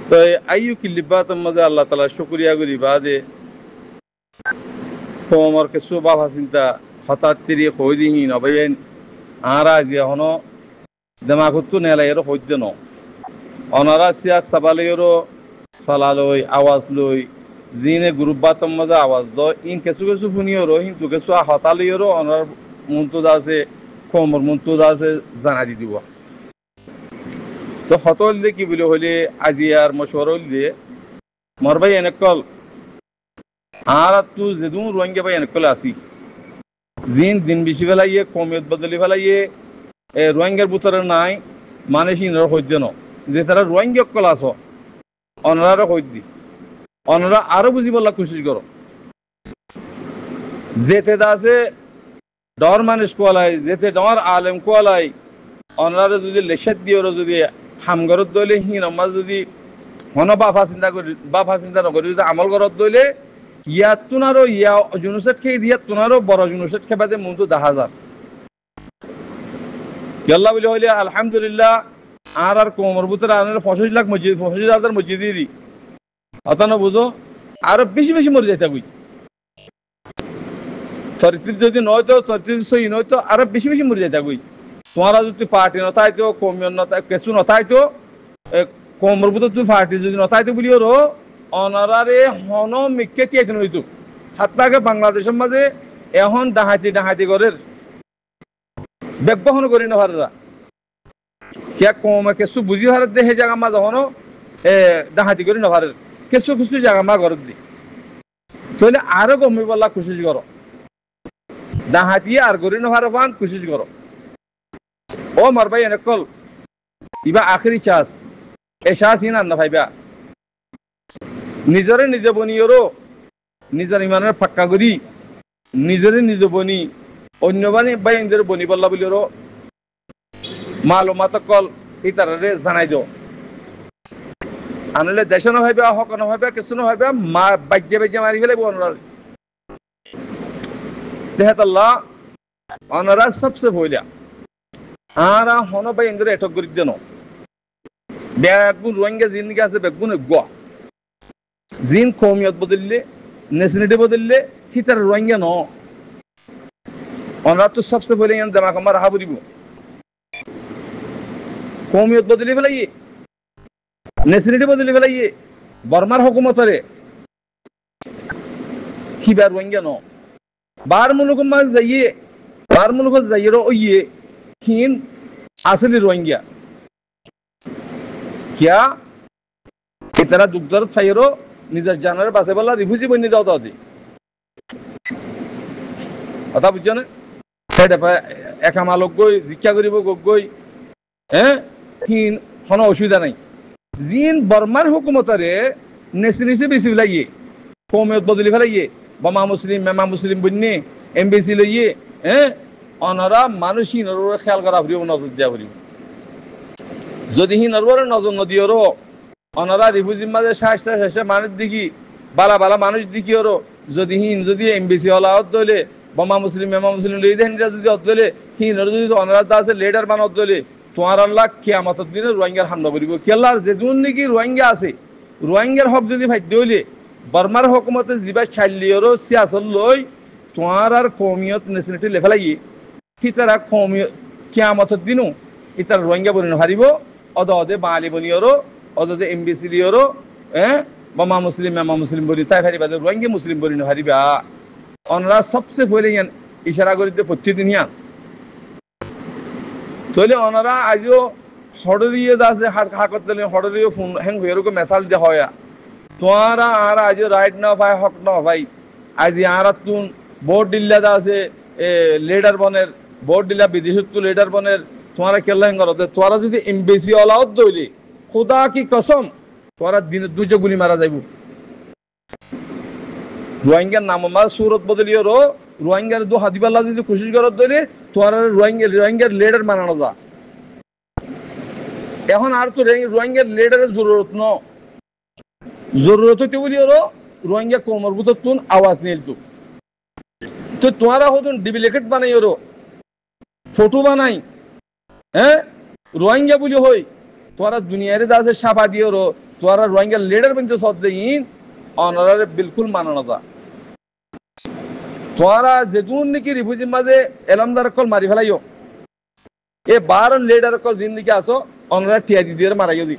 তো আইয়ু কিলিবাতের মাঝে আল্লাহ তালা শুক্রিয়া করি বাদে তোমার কিছু বাবা চিন্তা হঠাৎ তিরিয়ে কই দিহীন অবৈন আর আজ এখনো দেমাগুতো নেলাইয়েরও হইতে ন অনারা সিয়াক সাবালেরও সালালই আওয়াজ লই জিনে গ্রুপ বাতম মাঝে আওয়াজ দ ইন কিছু কিছু শুনিওরও কিন্তু কিছু হতালিয়েরও অনার মুন্তুদ আছে কোমর মুন্তুদ আছে জানা দি দিব তো হতল দিয়ে কি বলে হইলে আজি আর মশওয়ার হইলে মোর ভাই এনেকল আর তু যেদুন রোহিঙ্গা ভাই এনেকল আসি জিন দিন বেশি ফেলাইয়ে কমিয়ত বদলি ফেলাইয়ে রোহিঙ্গার বুতরে নাই মানে সিনর সহ্য ন যে তারা রোহিঙ্গা কল আস অনারা সহ্য অনারা আরো বুঝি বলা কোশিশ করো যেতে আছে ডর মানুষ কোয়ালাই যেতে ডর আলেম কোয়ালাই অনারা যদি লেশাত দিয়ে যদি হামগরত দইলে হিন আমার যদি হন বাফা চিন্তা নকরি যদি আমল গরত দইলে ইয়াত তুনারও ইয়া জুনুসেট খেয়ে দিয়াত তুনারও বড় জুনুসেট খেবাতে মনটো 10,000 ইয়াল্লা বলে হইলে আলহামদুলিল্লাহ আর কোমর বুতরে আনার 25,00,000 মসজিদ 25,000 মসজিদেরই অতানো বুঝো আরো বেশি বেশি মরে যাইতে কই চরিত্র যদি নয় তো চরিত্র সই নয় তো আরো বেশি বেশি মরে যাইতে কই তোমারা যদি পার্টি নথাইতো কমিয়ন নথাই কিছু নথাইতো কোমর বুতর তুই পার্টি যদি নথাইতো বলিও রো অনারারে হন মিক্কে চেয়েছেন হইতো হাতটাকে বাংলাদেশের মাঝে এখন ডাহাতি করের ব্যবহন করি না ভাররা কে কমে কিছু বুঝি ভারত দেহে জায়গা মা যখন ডাহাতি করি না ভারের কিছু কিছু জায়গা মা ঘর দি তাহলে আরো কমি বলা কোশিশ করো ডাহাতি আর করি না ভারো পান কোশিশ করো ও মার ভাই এনেকল ইবা আখেরি চাষ এ চাষ ইন আন্না ভাইবা নিজরে নিজে বনিওরও নিজের ইমানের ফাক্কা করি নিজরে নিজে বনি অন্য বানি বাইনদের বনি বললা বলিওরও মালুমাত কল ইতারে জানাই দাও আনলে দেশ না ভাইবা হক না ভাইবা কিছু না ভাইবা মা বাজ্যে মারি ফেলে অনারা দেহাতাল্লাহ অনারা সবসে ভইলা আর হন বাইনদের এটক করি দেন বেগুন রোহিঙ্গা জিনকে আছে বেগুন গোয়া জিন কমিয়ত বদললে নেশনালিটি বদললে হিতার রোহিঙ্গা ন অনারা তো সবসে পহলে দেমাক আমার রাহা বলিব কমিয়ত বদলি ফেলাইয়ে নেশনালিটি বদলি ফেলাইয়ে বর্মার হুকুমতরে হিবার রোহিঙ্গা ন বার মুলুক মাঝ যাইয়ে বার মুলুক যাইয়ে ওইয়ে হিন আসলি রোহিঙ্গা কিয়া এতারা দুগ্ধর ছাইরো নিজের জানার বাসে বলা রিফিউজি বনি যাও তাতে কথা বুঝছো না সেটা একামালক গই শিক্ষা করিব গই হ্যাঁ হিন কোনো অসুবিধা নাই জিন বর্মার হুকুমতরে নেশনিসে বেশি লাগিয়ে কমিয়ত বদলি ফেলাইয়ে বোমা মুসলিম মেমা মুসলিম বন্যে এমবিসি লইয়ে হ্যাঁ অনারা মানুষ হিনর খেয়াল করা ফুরিব নজর দিয়া ফুরিব যদি হিনর নজর নদীরও অনারা রিফিউজির মাঝে সাহসটা শেষে মানুষ দেখি বালা বালা মানুষ দেখি ওরও যদি হিন যদি এমবিসি হলা অদ্দলে বোমা মুসলিম মেমা মুসলিম লই দেন যদি অদ্দলে হিনর যদি অনারা আছে লিডার বান অদ্দলে তোমার আল্লাহ কিয়ামতের দিনে রোহিঙ্গার হামলা করিব কেলার যেজন নাকি রোহিঙ্গা আছে রোহিঙ্গার হক যদি ভাগ্য হইলে বর্মার হুকুমতে যিবা ছাইলিয়রও সিয়াসত লই তোমার আর কমিয়ত নেশনালিটি লেফেলাইয়ে সিতারা কমিয়ত কিয়ামতের দিনও ইতার রোহিঙ্গা বনি হারিব অদে বাঙালি বনিয়রও অদে এমবিসি লিয়রও হ্যাঁ বোমা মুসলিম মেমা মুসলিম বলি তাই হারিবা রোহিঙ্গা মুসলিম বনি হারিবা অনরা সবচেয়ে পহলে ইশারা করিতে প্রতিদিন হিয়ান তাহলে ওনারা আজও হড়রিয়ে আছে হাকত দিলে হড়রিয়ে ফোন হ্যাং হয়ে এরকম মেসাল যে হয় তোমারা আর আজ রাইট না ভাই হক না ভাই আজ আর তুন বোর্ড ডিল্লা আছে লিডার বনের বোর্ড ডিল্লা বিদেশত লিডার বনের তোমারা কেল্লা হেঙ্গর তোরা যদি এমবিসি অলাউত দইলে খুদা কি কসম তোরা দিনে দুজো গুলি মারা যাইব রোহিঙ্গার নাম আমার সুরত বদলিও রো রোহিঙ্গার দু হাদিবাল্লা যদি কোশিশ করত দইলে তোরা রোহিঙ্গার লিডার বানানো যা এখন আর তো রোহিঙ্গার লিডারের জরুরত ন জরুরত হইতে বলি ওরও রোহিঙ্গা কোমর বুতর তুন আওয়াজ নিল তো তোমরা হতুন ডিপ্লিকেট বানাই ওরও ফটো বানাই হ্যাঁ রোহিঙ্গা বলি হই তোরা দুনিয়ারে যাচ্ছে সাফা দিয়ে রো তোরা রোহিঙ্গা লিডার বলতে সদ্দে ইন অনারে বিলকুল মানানো যা তোরা যেদুন নাকি রিফিউজির মাঝে এলামদার কল মারি ফেলাইও এ 12 লিডার কল জিন্দিকে আসো অনারা টিয়াদি দিয়ে মারাইও দি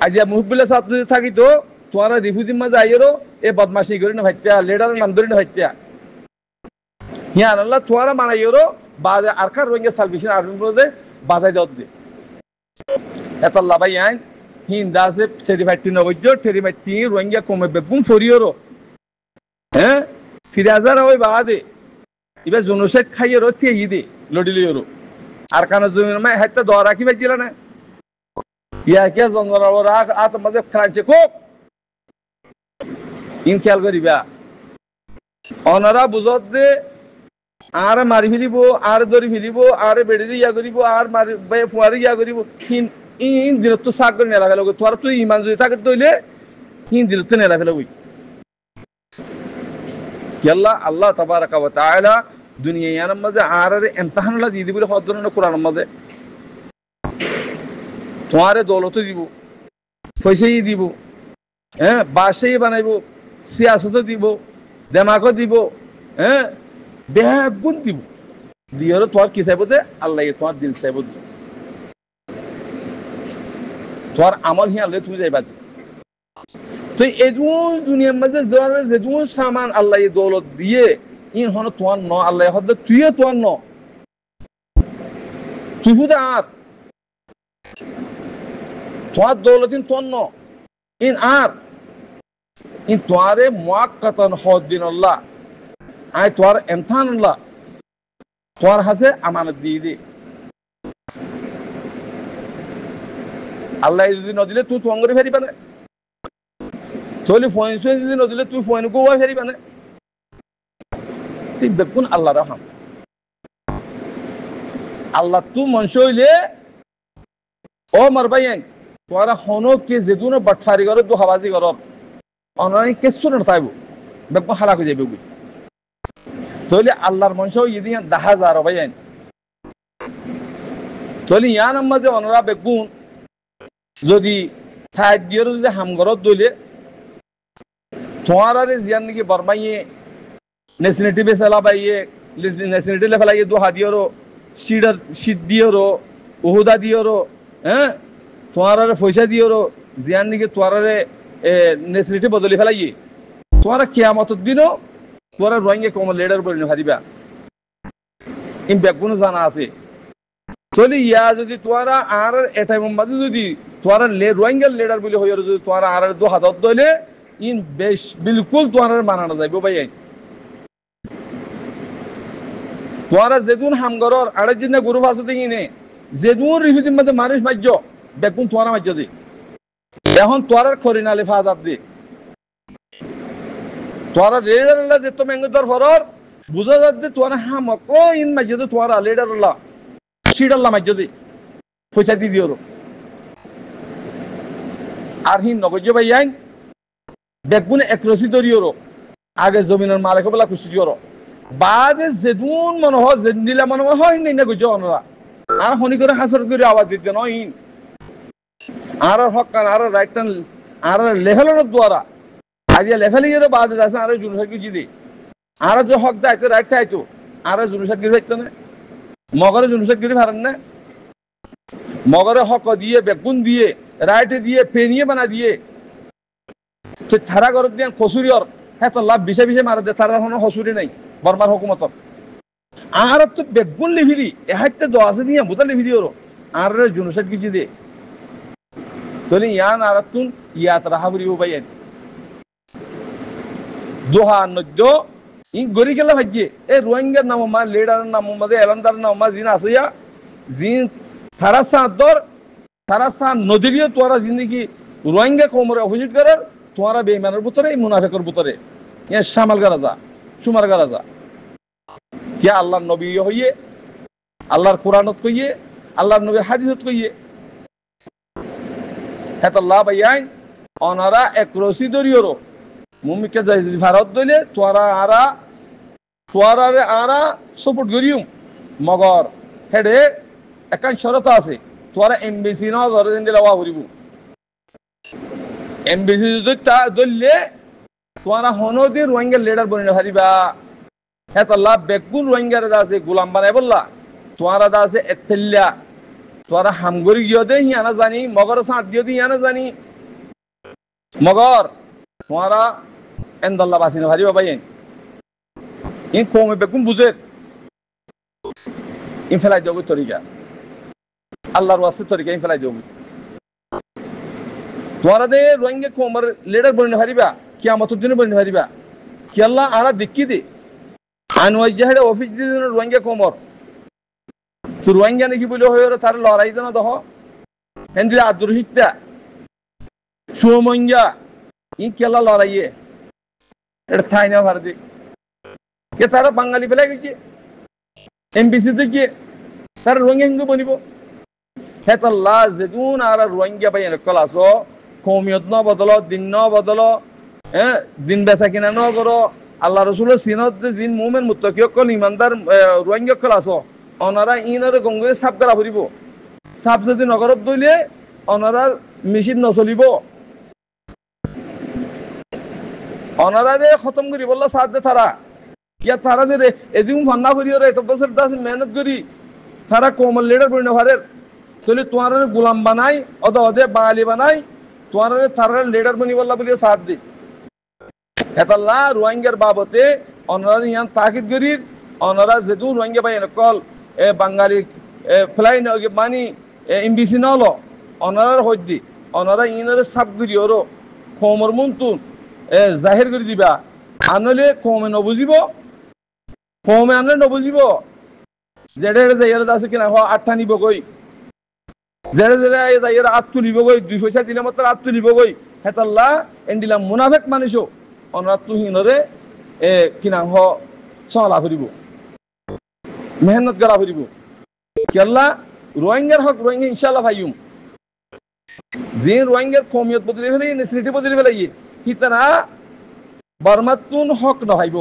আজ মুহবিল্লা ছাত্র থাকি তো তোরা রিফিউজির মাঝে আইয়েরো এ বদমাশি করি না ভাইত্যা লিডারের নাম ধরি না ভাইত্যা হিয়া আল্লাহ তোরা মারাইয়েরো বাজে আরকার রোহিঙ্গা সালভেশন আর্মির মধ্যে বাজাই দেওয়া দে এত লাভাই আইন হিন্দা আছে ঠেরি ভাইটি নবজ্য ঠেরি ভাইটি রোহিঙ্গা কমে বেগুম ফরিওরো হ্যাঁ ফিরাজার ওই বাদে এবার জনসেট খাইয়ে রো তে দে লডিলিওরো আর কারণ জমির মায় হাইতে দোয়া রাখি পাইছিল না ইয়া কে জঙ্গল রাখ আত মধ্যে খাইছে খুব ইন খেয়াল করিবা অনারা বুঝত যে আর মারি ফেলিব আর ধরি ফেলিব আর বেড়ে ইয়া করিব আর মারি ফুয়ারি ইয়া করিব ইন দিলত তো সাগ করে নেলা ফেলা তোর তুই ইমান যদি থাকে তৈলে ইন দিলত নেলা ফেলা ওই আল্লাহ আল্লাহ তাবারাকা ওয়া তাআলা দুনিয়ার মধ্যে আর ইমতিহানলা দিয়ে দিবলে হদরন কোরআনের মধ্যে তোমারে দৌলত দিব পয়সাই দিব হ্যাঁ বাসাই বানাইব সিয়াসত দিব দেমাকও দিব হ্যাঁ বেগুন দিব দিয়ের তোমার কি চাইব যে আল্লাহ তোমার দিল চাইব তোমার আমল হি আল্লাহ তুমি যাইবা তো এদুন দুনিয়ার মধ্যে যেদুন সামান আল্লাহ দৌলত দিয়ে ইন হন তোমার ন আল্লাহ হদ তুই তোমার ন তুই হুদা আর তোমার দৌলতিন তোমার ন ইন আর ইন তোমারে মুআক্কাতান হদ্দিন আল্লাহ আয় তোমার ইমতিহান আল্লাহ তোমার হাতে আমানত দিয়ে দে আল্লাহ যদি নদিলে তুই তোঙ্গরে ফেরিবা না তাহলে ফোন যদি নদিলে তুই ফোন গোয়া ফেরিবা না তুই দেখুন আল্লাহ রহম আল্লাহ তু মনস হইলে ও মারবাইন তোরা হনো কে যেদুন বাটফারি করো দু হাবাজি করো অনাই কেসু না তাইব দেখুন হালাক হয়ে যাবে বুঝ তাহলে আল্লাহর মনস ইদি দাহা যার ভাইন তাহলে ইয়ান আম্মা যে অনরা বেগুন যদি সাহায্যের যদি হামগরত দইলে তোমার জিয়ান নাকি বরমাইয়ে নেশনেটি বেসালা বাইয়ে নেশনেটি লেফালাইয়ে দু হাদিয়েরো শীত দিয়েরো উহুদা দিয়েরো হ্যাঁ তোমার পয়সা দিয়েরো জিয়ান নাকি তোমার নেশনেটি বদলি ফেলাইয়ে তোমার কিয়ামতের দিনও তোরা রোহিঙ্গা কমল লিডার বলি হারিবা ইন বেগুন জানা আছে তাহলে ইয়া যদি তোরা আর এটাই মাঝে যদি তোরা রোহিঙ্গা লিডার বলি হয়ে যদি তোরা আর দু হাজার দইলে ইন বেশ বিলকুল তোরা মানানো যাইব ভাই তোরা যেদুন হামগরর আড়াই দিনে গরু ভাষা দেখি নে যেদুন রিফিউজির মধ্যে মানুষ মাজ্য বেগুন তোরা মাজ্য দে এখন তোরার খরিনালে ফাজাব দে তোরা লিডার আল্লাহ যে তুমি এঙ্গদর ফরর বুঝা যাচ্ছে তোরা হামক ও ইন মাজ্য দে তোরা লিডার আল্লাহ সিড আল্লাহ মাজ্য দে পয়সা দি দিও আর হিন নগজ্য ভাই আইন বেগুন একরসি দরিও আগে জমিনের মালিক বলা খুশি করো বাদে যেদুন মনে হয় যে দিলা মনে হয় না গজ্য অনরা আর হনি করে হাসর করে আওয়াজ দিতে নয় আর হক আর রাইট আর লেভেলের দ্বারা আজ লেভেলের বাদে আছে আর জুনুসার কি দি আর যে হক যাইতে রাইট আইতো আর জুনুসার কি হইতো না মগরে জুনুসার কি ভারেন না মগরে হক দিয়ে বেগুন দিয়ে রাইট দিয়ে পেনিয়ে বানা দিয়ে তো ছাড়া ঘর দিয়ে খসুরিয়র হ্যাঁ তো লাভ বিষে বিষে মারা দে তার কোনো হসুরি নাই বর্মার হুকুমত আর তো বেগুন লিভিরি এহাইতে দো আছে নিয়ে বুঝা লিভিরি ওর আর জুনুসার কিছু দে তাহলে ইয়ান আর তুন ইয়াত রাহাবুরি উবাইন দোহা নদ্য ই গরি গেল ভাজ্যে এ রোহিঙ্গার নাম মা লিডারের নাম মাঝে এলানদার নাম মা জিন আসিয়া জিন তারাসা নদীরিও তোরা জিন্দগি রোহিঙ্গা কোমরে অপোজিট করার তোরা বেঈমানের ভিতরে মুনাফিকের ভিতরে ইয়া শামাল করা যা সুমার করা যা কে আল্লাহর নবী হইয়ে আল্লাহর কোরআনত কইয়ে আল্লাহর নবীর হাদিসত কইয়ে হেতাল্লাহ ভাইয়াইন অনারা এক রসি দরিয়রো মুমিকে যাই ভারত দইলে তোরারে আরা সাপোর্ট করিউম মগর হেডে একান শরত আছে তোরা এমবিসি ন ধরে দিন দিলে ওয়া করিব এমবিসি যদি তা দললে তোরা হনদি রোহিঙ্গা লিডার বনে হারিবা হেতাল্লাহ বেগুন রোহিঙ্গার আছে গোলাম বানাই বললা তোরা দা আছে এতেল্লা তোরা হামগরি গিয়ে দে হিয়ানা জানি মগর সাথ দিয়ে দি হিয়ানা জানি মগর তোরা এন্দাল্লাহ বাসিনা হারিবা ভাই ইন কমে বেগুন বুঝে ইন ফেলাই যাবো তরিকা আল্লাহর ওয়াস্তে তরিকা ইন ফেলাই যাবো তোরা দে রোহিঙ্গা কোমর লিডার বনে হারিবা কিয়ামতের দিনে বনে হারিবা কি আল্লাহ আরা দেখি দে আনওয়াজাহের অফিস দিয়ে রোহিঙ্গা কোমর তো রোহিঙ্গা নাকি বলে হয়ে তার লড়াই জানা দহ হেন্দ্রে আদুর হিত্যা সুমঙ্গা ই কেলা লড়াইয়ে এটা থাই না ভারতে কে তারা বাঙালি ফেলে গেছে এমবিসি থেকে তারা রোহিঙ্গা হিন্দু বনিব হেতাল্লাহ যেদুন আর রোহিঙ্গা পাই কল আসো কৌমিয়ত ন বদল দিন ন বদল দিন বেচা কিনা ন করো আল্লাহ রসুলের সিনত যে জিন মুমেন মুত্তাকিয়কল ইমানদার রোহিঙ্গা আসো অনারা ইনারে গঙ্গে সাপ করা ফুরিব সাপ যদি নগরত দইলে অনারার মেশিন নচলিব অনারা দে খতম করি বললা সাথ দে তারা ইয়া তারা দে এদিন ভান্না করি ওরা এত বছর দাস মেহনত করি তারা কোমল লিডার বইনে ভারের তাহলে তোমার গোলাম বানাই অদে বাঙালি বানাই তোমার তারা লিডার বনি বললা বলে সাথ দি হেতাল্লাহ রোহিঙ্গার বাবতে অনারা ইয়ান তাকিদ করি অনারা যেহেতু রোহিঙ্গা পাই কল বাঙালি ফ্লাই মানি এমবিসি নল অনারার হদ্দি অনারা ইনারে সাপ করি ওরো কমর মন্তুন জাহির করে দিবা আনলে কমে নবুঝিব কমে আনলে নবুঝিব যেটা যাইয়ার আছে কিনা আটটা নিব গই যেটা যেটা যাইয়ার আট তুলিব গই 2 পয়সা দিলে মাত্র আট তুলিব গই হেতাল্লাহ এন্ডিলা মুনাফেক মানুষও অনারা তুহিনরে কিনা চলা ফুরিব মেহনত করা ফুরিব কেল্লা রোহিঙ্গার হক রোহিঙ্গা ইনশাল্লাহ ভাইম যে রোহিঙ্গার কমিয়ত বদলে ফেলাই নেসিলিটি বদলে ফেলাই হিতারা বর্মাতুন হক নহাইব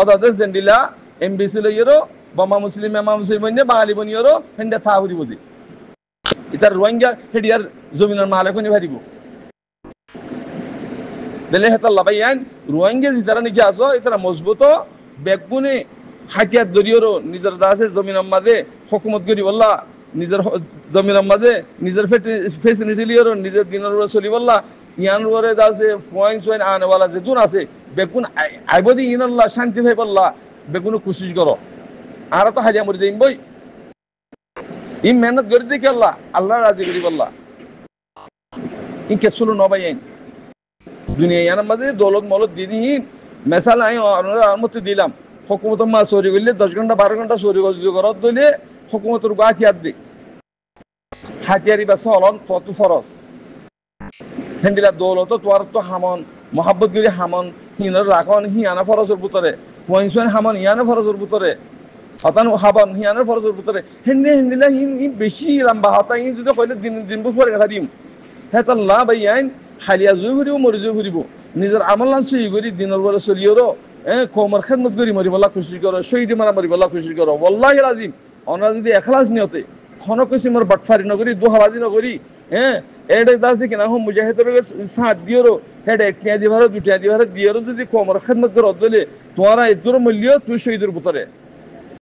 অদাদের জেন্ডিলা এমবিসি লইয়েরও বমা মুসলিম এমা মুসলিম বনিয়ে বাঙালি বনিয়েরও হেন্ডা থা ফুরিব যে ইতার রোহিঙ্গা হেডিয়ার জমিনের মালিক হনি ভারিব দিলে হেতাল্লাহ ভাই আইন রোহিঙ্গা যেতারা নাকি আসো এতারা মজবুত বেগুনে হাতিয়ার দরিয়েরও নিজের দাসে জমিনের মাঝে হুকুমত করি বললা নিজের জমিনের মাঝে নিজের ফেসিলিটি লিয়েরও নিজের দিনের উপরে চলি বললা ইয়ান উপরে দাসে পয়েন্ট সোয়েন আনেওয়ালা যেতুন আছে বেগুন আইবদি ইনাল্লাহ শান্তি ভাই বললা বেগুন কোশিশ করো আর তো হাজিয়া মরি যাইম বই ই মেহনত করে দেখি আল্লাহ আল্লাহ রাজি করি বললা ই কেসুলো নবাই আইন দুনিয়া ইয়ার মাঝে দৌলত মলত দিদিহীন মেসাল আই অনুমতি দিলাম হুকুমত মা চুরি করলে 10 ঘন্টা 12 ঘন্টা চুরি ঘরত দইলে হুকুমতের গা হাতিয়ার দি হাতিয়ারি বা চলন তত ফরজ হেন্দিলা দৌলত তোর তো হামন মহাব্বত গিরি হামন হিনর রাখন হিয়ানা ফরজের ভিতরে পয়সন হামন ইয়ানা ফরজের ভিতরে হতান হাবন হিয়ানার ফরজের ভিতরে হেন্দিলা হিন বেশি লম্বা হতা হিন যদি কইলে দিন পরে হারিম হেতাল্লাহ ভাই আইন হালিয়া জুই ঘুরিব মরি জুই ঘুরিব নিজের আমল সই করি দিনের বলে চলিওরও কোমর খেদমত করি মরি বল্লা খুশি করো শহীদ মারা মরি বল্লা খুশি করো ওয়াল্লাহি আজিম ওনারা যদি এখলাস নিয়তে ক্ষণ কিসিমর বাটফারি নকরি দুহাবাজি নকরি এটা দাসে কিনা হোম মুজাহিদের সাথ দিওরও হেড একটিয়া দিভার দুটিয়া দিভার দিওরও যদি কোমর খেদমত করো দিলে তোমারা এদুর মূল্য তুই শহীদের ভিতরে